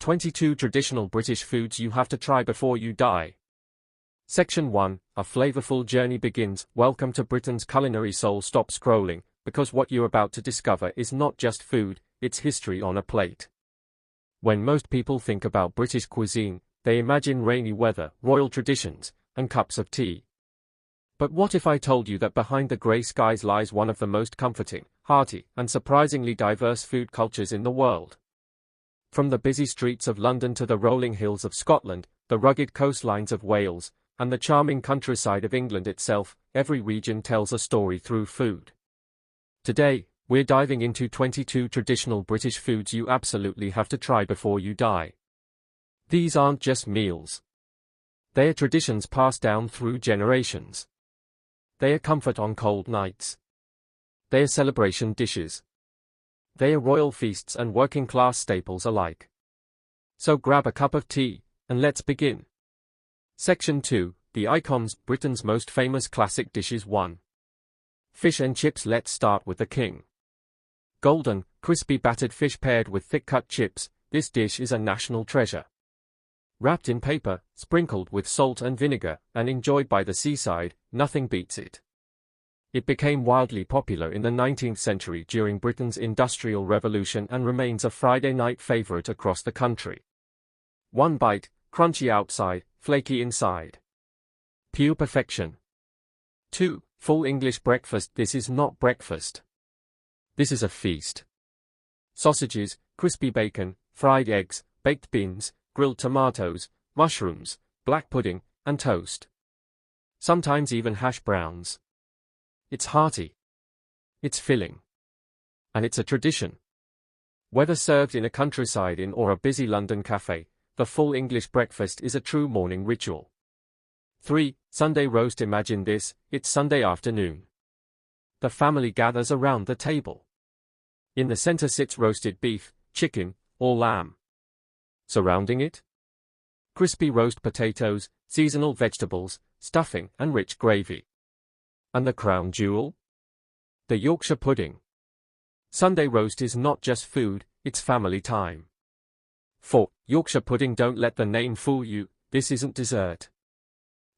22 Traditional British Foods You Have to Try Before You Die. Section 1, A Flavorful Journey Begins. Welcome to Britain's culinary soul. Stop scrolling, because what you're about to discover is not just food, it's history on a plate. When most people think about British cuisine, they imagine rainy weather, royal traditions, and cups of tea. But what if I told you that behind the grey skies lies one of the most comforting, hearty, and surprisingly diverse food cultures in the world? From the busy streets of London to the rolling hills of Scotland, the rugged coastlines of Wales, and the charming countryside of England itself, every region tells a story through food. Today, we're diving into 22 traditional British foods you absolutely have to try before you die. These aren't just meals. They are traditions passed down through generations. They are comfort on cold nights. They are celebration dishes. They are royal feasts and working-class staples alike. So grab a cup of tea, and let's begin. Section 2, The Icons, Britain's Most Famous Classic Dishes. 1. Fish and chips. Let's start with the king. Golden, crispy battered fish paired with thick-cut chips. This dish is a national treasure. Wrapped in paper, sprinkled with salt and vinegar, and enjoyed by the seaside, nothing beats it. It became wildly popular in the 19th century during Britain's Industrial Revolution and remains a Friday night favorite across the country. One bite, crunchy outside, flaky inside. Pure perfection. 2. Full English breakfast. This is not breakfast. This is a feast. Sausages, crispy bacon, fried eggs, baked beans, grilled tomatoes, mushrooms, black pudding, and toast. Sometimes even hash browns. It's hearty. It's filling. And it's a tradition. Whether served in a countryside inn or a busy London cafe, the full English breakfast is a true morning ritual. 3. Sunday roast. Imagine this, it's Sunday afternoon. The family gathers around the table. In the center sits roasted beef, chicken, or lamb. Surrounding it? Crispy roast potatoes, seasonal vegetables, stuffing, and rich gravy. And the crown jewel? The Yorkshire pudding. Sunday roast is not just food, it's family time. 4. Yorkshire pudding. Don't let the name fool you, this isn't dessert.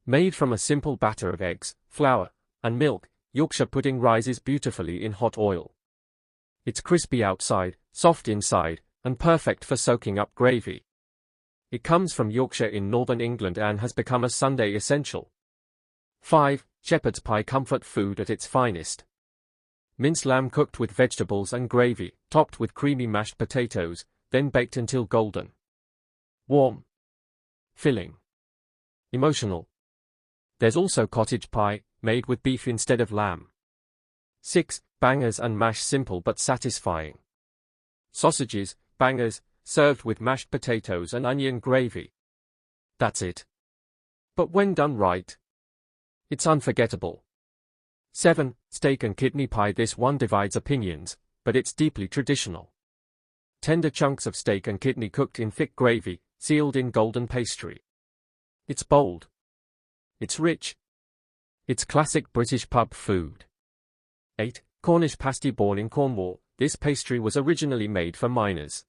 Made from a simple batter of eggs, flour, and milk, Yorkshire pudding rises beautifully in hot oil. It's crispy outside, soft inside, and perfect for soaking up gravy. It comes from Yorkshire in northern England and has become a Sunday essential. 5. Shepherd's pie. Comfort food at its finest. Minced lamb cooked with vegetables and gravy, topped with creamy mashed potatoes, then baked until golden. Warm. Filling. Emotional. There's also cottage pie, made with beef instead of lamb. 6. Bangers and mash. Simple but satisfying. Sausages, bangers, served with mashed potatoes and onion gravy. That's it. But when done right, it's unforgettable. 7. Steak and kidney pie. This one divides opinions, but it's deeply traditional. Tender chunks of steak and kidney cooked in thick gravy, sealed in golden pastry. It's bold. It's rich. It's classic British pub food. 8. Cornish pasty. Born in Cornwall, this pastry was originally made for miners.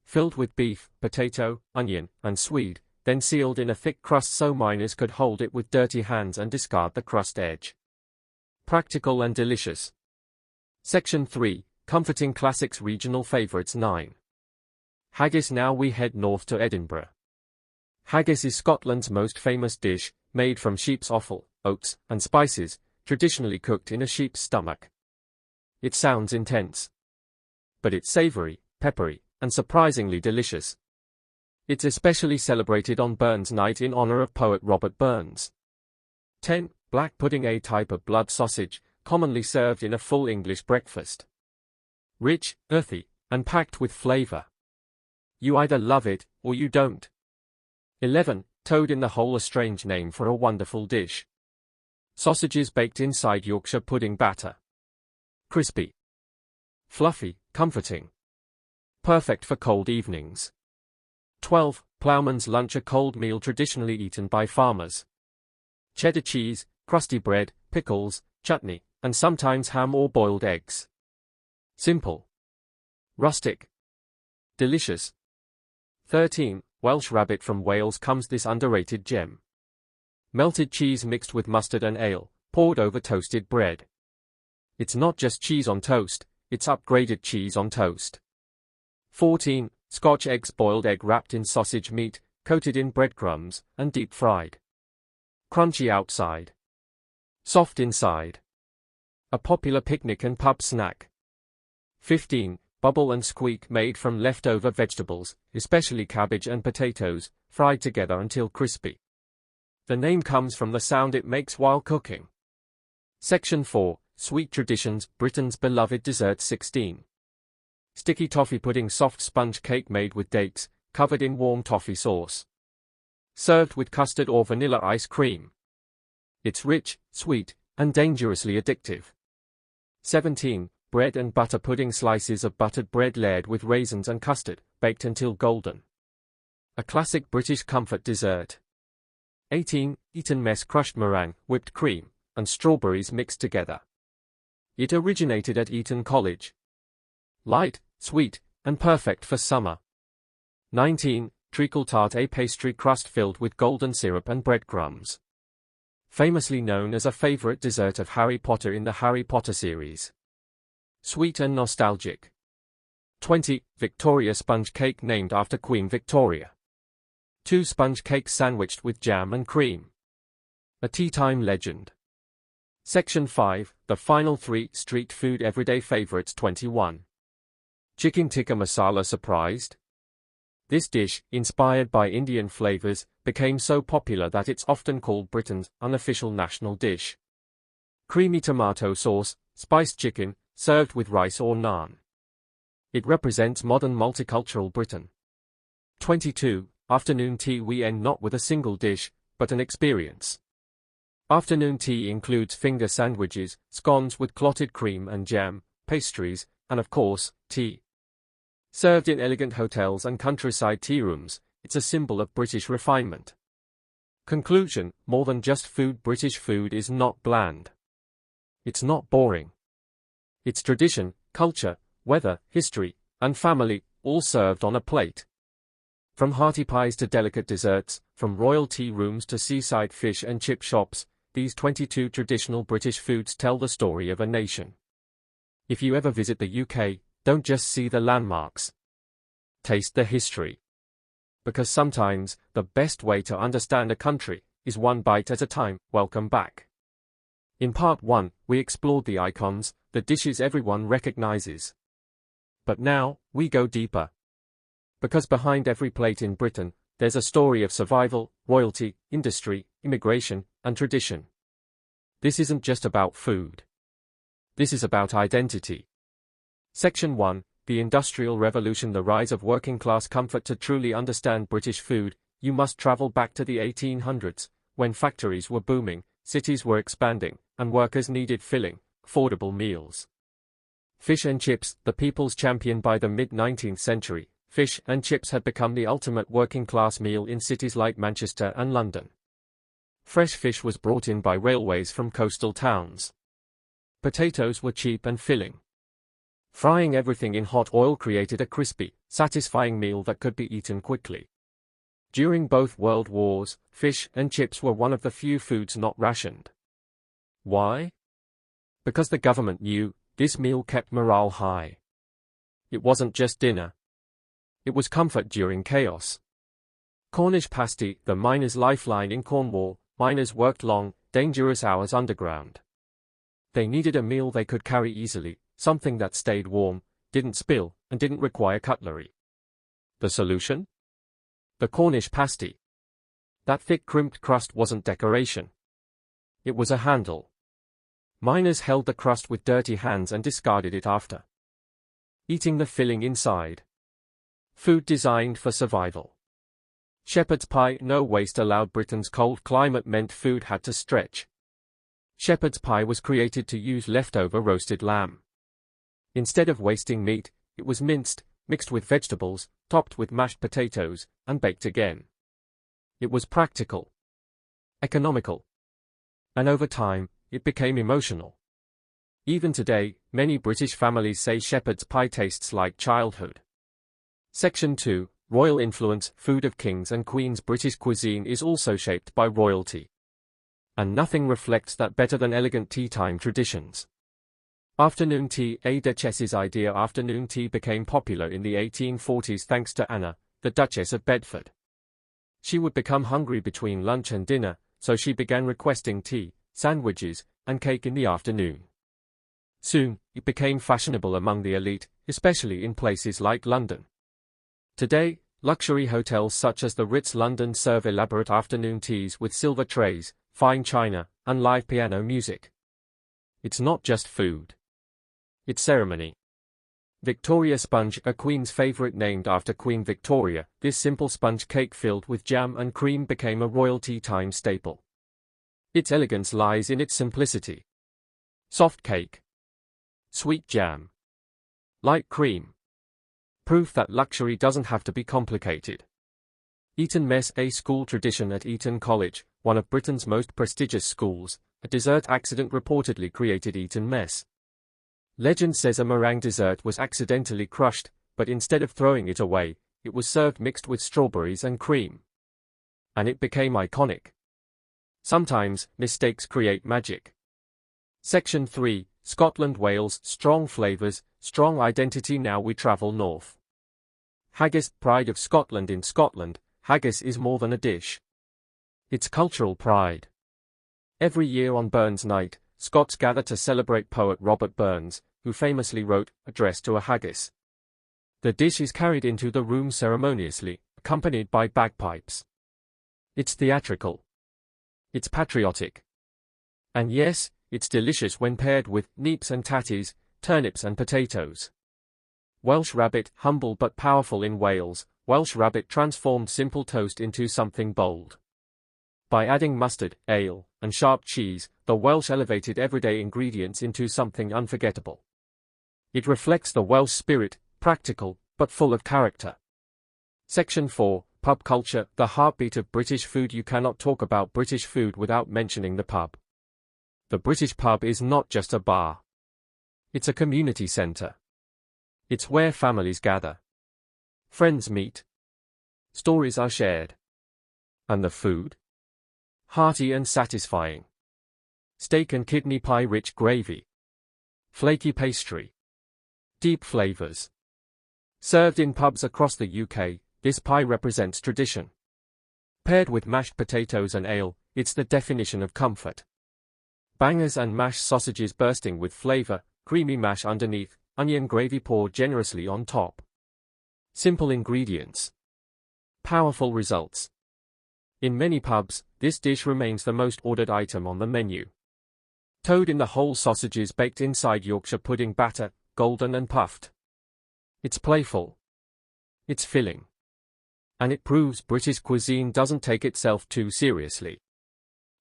Filled with beef, potato, onion, and swede, then sealed in a thick crust so miners could hold it with dirty hands and discard the crust edge. Practical and delicious. Section 3, Comforting Classics. Regional Favorites. 9. Haggis. Now we head north to Edinburgh. Haggis is Scotland's most famous dish, made from sheep's offal, oats, and spices, traditionally cooked in a sheep's stomach. It sounds intense. But it's savory, peppery, and surprisingly delicious. It's especially celebrated on Burns Night in honor of poet Robert Burns. 10. Black pudding. A type of blood sausage, commonly served in a full English breakfast. Rich, earthy, and packed with flavor. You either love it, or you don't. 11. Toad in the hole. A strange name for a wonderful dish. Sausages baked inside Yorkshire pudding batter. Crispy. Fluffy, comforting. Perfect for cold evenings. 12. Ploughman's lunch. A cold meal traditionally eaten by farmers. Cheddar cheese, crusty bread, pickles, chutney, and sometimes ham or boiled eggs. Simple. Rustic. Delicious. 13. Welsh rabbit from Wales comes this underrated gem. Melted cheese mixed with mustard and ale, poured over toasted bread. It's not just cheese on toast, it's upgraded cheese on toast. 14. Scotch eggs, boiled egg wrapped in sausage meat, coated in breadcrumbs, and deep fried. Crunchy outside, soft inside. A popular picnic and pub snack. 15. Bubble and squeak, made from leftover vegetables, especially cabbage and potatoes, fried together until crispy. The name comes from the sound it makes while cooking. Section 4. Sweet traditions, Britain's beloved dessert. 16. Sticky toffee pudding, soft sponge cake made with dates, covered in warm toffee sauce. Served with custard or vanilla ice cream. It's rich, sweet, and dangerously addictive. 17. Bread and butter pudding, slices of buttered bread layered with raisins and custard, baked until golden. A classic British comfort dessert. 18. Eton mess, crushed meringue, whipped cream, and strawberries mixed together. It originated at Eton College. Light, sweet, and perfect for summer. 19. Treacle tart, a pastry crust filled with golden syrup and breadcrumbs. Famously known as a favorite dessert of Harry Potter in the Harry Potter series. Sweet and nostalgic. 20. Victoria sponge cake, named after Queen Victoria. 2 sponge cakes sandwiched with jam and cream. A tea time legend. Section 5. The final 3 street food everyday favorites. 21. Chicken tikka masala. Surprised? This dish, inspired by Indian flavors, became so popular that it's often called Britain's unofficial national dish. Creamy tomato sauce, spiced chicken, served with rice or naan. It represents modern multicultural Britain. 22. Afternoon tea. We end not with a single dish, but an experience. Afternoon tea includes finger sandwiches, scones with clotted cream and jam, pastries, and of course, tea. Served in elegant hotels and countryside tea rooms, it's a symbol of British refinement. Conclusion: more than just food, British food is not bland. It's not boring. It's tradition, culture, weather, history, and family, all served on a plate. From hearty pies to delicate desserts, from royal tea rooms to seaside fish and chip shops, these 22 traditional British foods tell the story of a nation. If you ever visit the UK, don't just see the landmarks. Taste the history. Because sometimes, the best way to understand a country is one bite at a time. Welcome back. In part 1, we explored the icons, the dishes everyone recognizes. But now, we go deeper. Because behind every plate in Britain, there's a story of survival, royalty, industry, immigration, and tradition. This isn't just about food. This is about identity. Section 1, The Industrial Revolution, the rise of working-class comfort. To truly understand British food, you must travel back to the 1800s, when factories were booming, cities were expanding, and workers needed filling, affordable meals. Fish and chips, the people's champion. By the mid-19th century, fish and chips had become the ultimate working-class meal in cities like Manchester and London. Fresh fish was brought in by railways from coastal towns. Potatoes were cheap and filling. Frying everything in hot oil created a crispy, satisfying meal that could be eaten quickly. During both World Wars, fish and chips were one of the few foods not rationed. Why? Because the government knew this meal kept morale high. It wasn't just dinner. It was comfort during chaos. Cornish pasty, the miners' lifeline in Cornwall. Miners worked long, dangerous hours underground. They needed a meal they could carry easily, something that stayed warm, didn't spill, and didn't require cutlery. The solution? The Cornish pasty. That thick crimped crust wasn't decoration. It was a handle. Miners held the crust with dirty hands and discarded it after eating the filling inside. Food designed for survival. Shepherd's pie, no waste allowed. Britain's cold climate meant food had to stretch. Shepherd's pie was created to use leftover roasted lamb. Instead of wasting meat, it was minced, mixed with vegetables, topped with mashed potatoes, and baked again. It was practical, economical, and over time, it became emotional. Even today, many British families say shepherd's pie tastes like childhood. Section 2, Royal influence, food of kings and queens. British cuisine is also shaped by royalty. And nothing reflects that better than elegant tea time traditions. Afternoon tea. A duchess's idea. Afternoon tea became popular in the 1840s thanks to Anna, the Duchess of Bedford. She would become hungry between lunch and dinner, so she began requesting tea, sandwiches, and cake in the afternoon. Soon, it became fashionable among the elite, especially in places like London. Today, luxury hotels such as the Ritz London serve elaborate afternoon teas with silver trays, fine china, and live piano music. It's not just food. It's ceremony. Victoria sponge, a queen's favorite named after Queen Victoria, this simple sponge cake filled with jam and cream became a royal tea time staple. Its elegance lies in its simplicity. Soft cake. Sweet jam. Light cream. Proof that luxury doesn't have to be complicated. Eton Mess, a school tradition at Eton College, one of Britain's most prestigious schools, a dessert accident reportedly created Eton Mess. Legend says a meringue dessert was accidentally crushed, but instead of throwing it away, it was served mixed with strawberries and cream. And it became iconic. Sometimes, mistakes create magic. Section 3, Scotland, Wales, strong flavours, strong identity. Now we travel north. Haggis, pride of Scotland. In Scotland, haggis is more than a dish. It's cultural pride. Every year on Burns Night, Scots gather to celebrate poet Robert Burns, who famously wrote Address to a Haggis. The dish is carried into the room ceremoniously, accompanied by bagpipes. It's theatrical. It's patriotic. And yes, it's delicious when paired with neeps and tatties, turnips and potatoes. Welsh rabbit, humble but powerful in Wales, Welsh rabbit transformed simple toast into something bold. By adding mustard, ale, and sharp cheese, the Welsh elevated everyday ingredients into something unforgettable. It reflects the Welsh spirit, practical, but full of character. Section 4, Pub culture, the heartbeat of British food. You cannot talk about British food without mentioning the pub. The British pub is not just a bar. It's a community centre. It's where families gather. Friends meet. Stories are shared. And the food? Hearty and satisfying. Steak and kidney pie, rich gravy. Flaky pastry. Deep flavours. Served in pubs across the UK, this pie represents tradition. Paired with mashed potatoes and ale, it's the definition of comfort. Bangers and mashed sausages bursting with flavour, creamy mash underneath, onion gravy poured generously on top. Simple ingredients. Powerful results. In many pubs, this dish remains the most ordered item on the menu. Toad in the whole sausages baked inside Yorkshire pudding batter, golden and puffed. It's playful. It's filling. And it proves British cuisine doesn't take itself too seriously.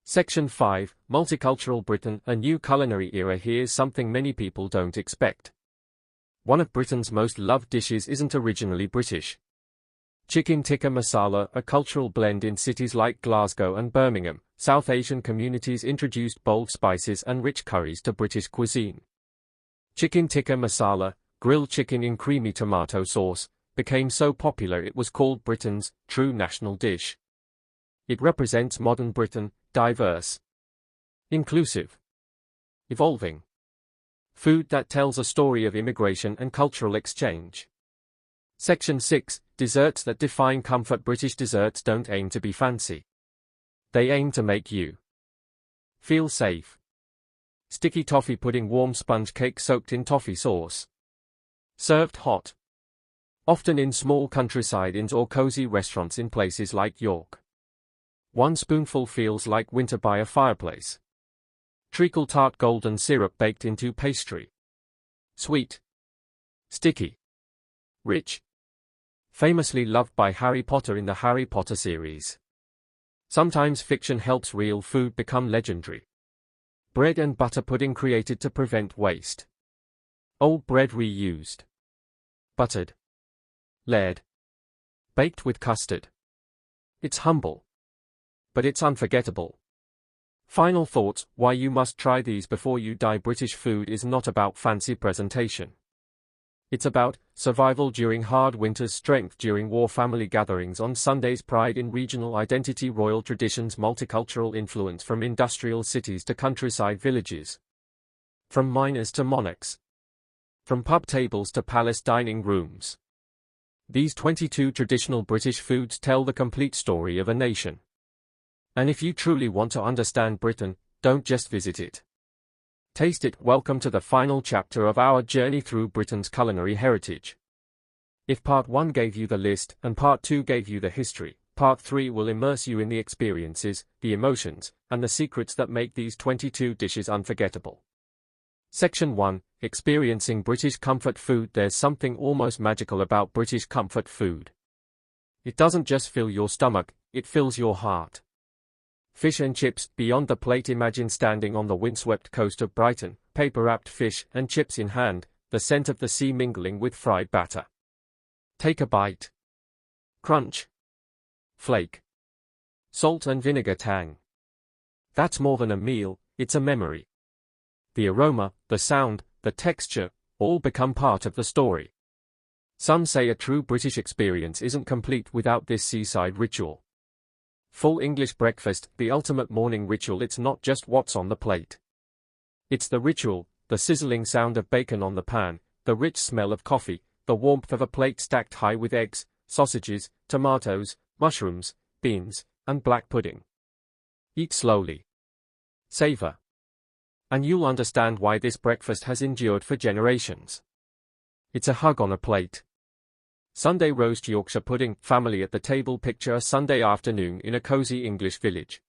Section 5, Multicultural Britain, a new culinary era. Here's something many people don't expect. One of Britain's most loved dishes isn't originally British. Chicken tikka masala, a cultural blend in cities like Glasgow and Birmingham, South Asian communities introduced bold spices and rich curries to British cuisine. Chicken tikka masala, grilled chicken in creamy tomato sauce, became so popular it was called Britain's true national dish. It represents modern Britain, diverse, inclusive, evolving. Food that tells a story of immigration and cultural exchange. Section 6, Desserts that define comfort. British desserts don't aim to be fancy. They aim to make you feel safe. Sticky toffee pudding, warm sponge cake soaked in toffee sauce. Served hot. Often in small countryside inns or cozy restaurants in places like York. One spoonful feels like winter by a fireplace. Treacle tart, golden syrup baked into pastry. Sweet. Sticky. Rich. Famously loved by Harry Potter in the Harry Potter series. Sometimes fiction helps real food become legendary. Bread and butter pudding, created to prevent waste. Old bread reused. Buttered. Layered. Baked with custard. It's humble. But it's unforgettable. Final thoughts, why you must try these before you die. British food is not about fancy presentation. It's about survival during hard winters, strength during war, family gatherings on Sundays, pride in regional identity, royal traditions, multicultural influence from industrial cities to countryside villages, from miners to monarchs, from pub tables to palace dining rooms. These 22 traditional British foods tell the complete story of a nation. And if you truly want to understand Britain, don't just visit it. Taste it. Welcome to the final chapter of our journey through Britain's culinary heritage. If part 1 gave you the list and part 2 gave you the history, part 3 will immerse you in the experiences, the emotions, and the secrets that make these 22 dishes unforgettable. Section 1, Experiencing British Comfort Food. There's something almost magical about British comfort food. It doesn't just fill your stomach, it fills your heart. Fish and chips, beyond the plate. Imagine standing on the windswept coast of Brighton, paper-wrapped fish and chips in hand, the scent of the sea mingling with fried batter. Take a bite. Crunch. Flake. Salt and vinegar tang. That's more than a meal, it's a memory. The aroma, the sound, the texture, all become part of the story. Some say a true British experience isn't complete without this seaside ritual. Full English breakfast, the ultimate morning ritual. It's not just what's on the plate. It's the ritual, the sizzling sound of bacon on the pan, the rich smell of coffee, the warmth of a plate stacked high with eggs, sausages, tomatoes, mushrooms, beans, and black pudding. Eat slowly. Savor. And you'll understand why this breakfast has endured for generations. It's a hug on a plate. Sunday roast Yorkshire pudding, family at the table. Picture a Sunday afternoon in a cozy English village.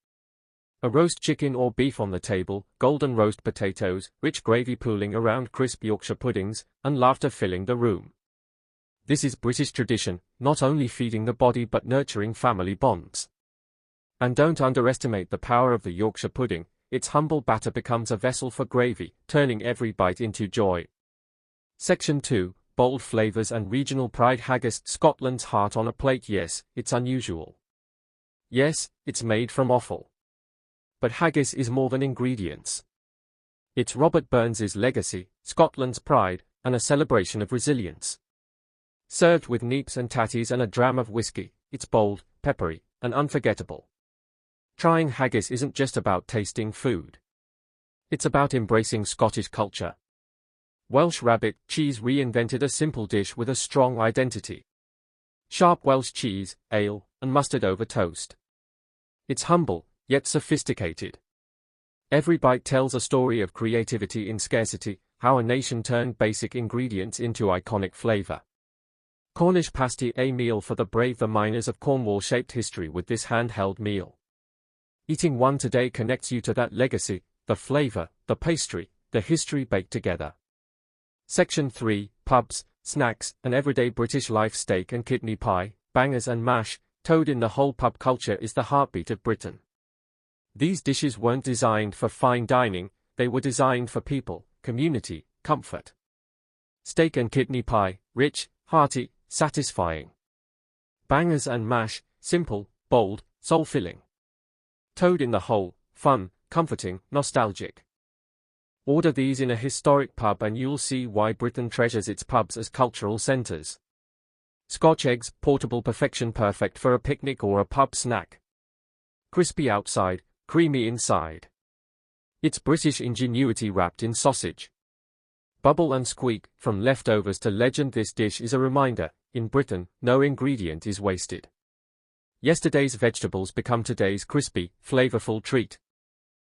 A roast chicken or beef on the table, golden roast potatoes, rich gravy pooling around crisp Yorkshire puddings, and laughter filling the room. This is British tradition, not only feeding the body but nurturing family bonds. And don't underestimate the power of the Yorkshire pudding. Its humble batter becomes a vessel for gravy, turning every bite into joy. Section 2, Bold Flavors and Regional Pride. Haggis, Scotland's heart on a plate. Yes, it's unusual. Yes, it's made from offal. But haggis is more than ingredients. It's Robert Burns's legacy, Scotland's pride, and a celebration of resilience. Served with neeps and tatties and a dram of whiskey, it's bold, peppery, and unforgettable. Trying haggis isn't just about tasting food. It's about embracing Scottish culture. Welsh rabbit cheese reinvented a simple dish with a strong identity. Sharp Welsh cheese, ale, and mustard over toast. It's humble, yet sophisticated. Every bite tells a story of creativity in scarcity, how a nation turned basic ingredients into iconic flavor. Cornish pasty, a meal for the brave. The miners of Cornwall shaped history with this handheld meal. Eating one today connects you to that legacy, the flavor, the pastry, the history baked together. Section 3, Pubs, Snacks, and Everyday British Life. Steak and kidney pie, bangers and mash, toad in the hole. Pub culture is the heartbeat of Britain. These dishes weren't designed for fine dining, they were designed for people, community, comfort. Steak and kidney pie, rich, hearty, satisfying. Bangers and mash, simple, bold, soul-filling. Toad in the hole, fun, comforting, nostalgic. Order these in a historic pub and you'll see why Britain treasures its pubs as cultural centres. Scotch eggs, portable perfection, perfect for a picnic or a pub snack. Crispy outside, creamy inside. It's British ingenuity wrapped in sausage. Bubble and squeak, from leftovers to legend. This dish is a reminder, in Britain, no ingredient is wasted. Yesterday's vegetables become today's crispy, flavorful treat.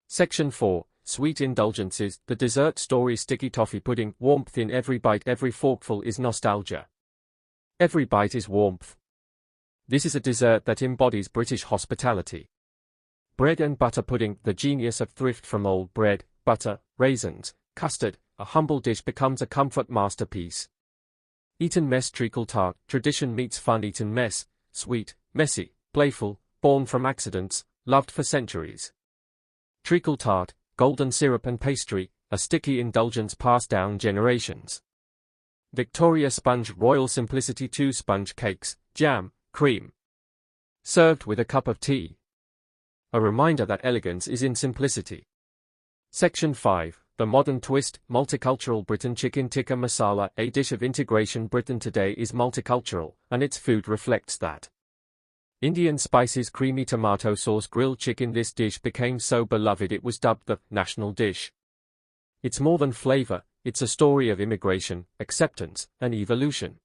Section 4, Sweet Indulgences, the dessert story. Sticky toffee pudding, warmth in every bite. Every forkful is nostalgia. Every bite is warmth. This is a dessert that embodies British hospitality. Bread and butter pudding, the genius of thrift. From old bread, butter, raisins, custard, a humble dish becomes a comfort masterpiece. Eton mess. Treacle tart, tradition meets fun. Eton mess, sweet, messy, playful, born from accidents, loved for centuries. Treacle tart, golden syrup and pastry, a sticky indulgence passed down generations. Victoria sponge, royal simplicity. 2 sponge cakes, jam, cream. Served with a cup of tea. A reminder that elegance is in simplicity. Section 5, The modern twist, multicultural Britain. Chicken tikka masala, a dish of integration. Britain today is multicultural, and its food reflects that. Indian spices, creamy tomato sauce, grilled chicken. This dish became so beloved it was dubbed the national dish. It's more than flavor, it's a story of immigration, acceptance, and evolution.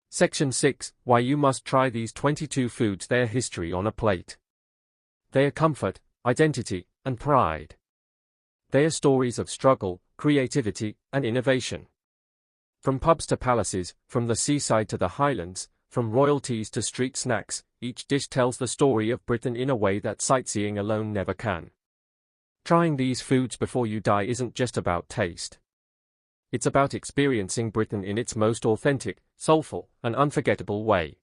Section 6, Why you must try these 22 foods. Their history on a plate. They are comfort, identity, and pride. They are stories of struggle, creativity, and innovation. From pubs to palaces, from the seaside to the highlands, from royalties to street snacks, each dish tells the story of Britain in a way that sightseeing alone never can. Trying these foods before you die isn't just about taste. It's about experiencing Britain in its most authentic, soulful, and unforgettable way.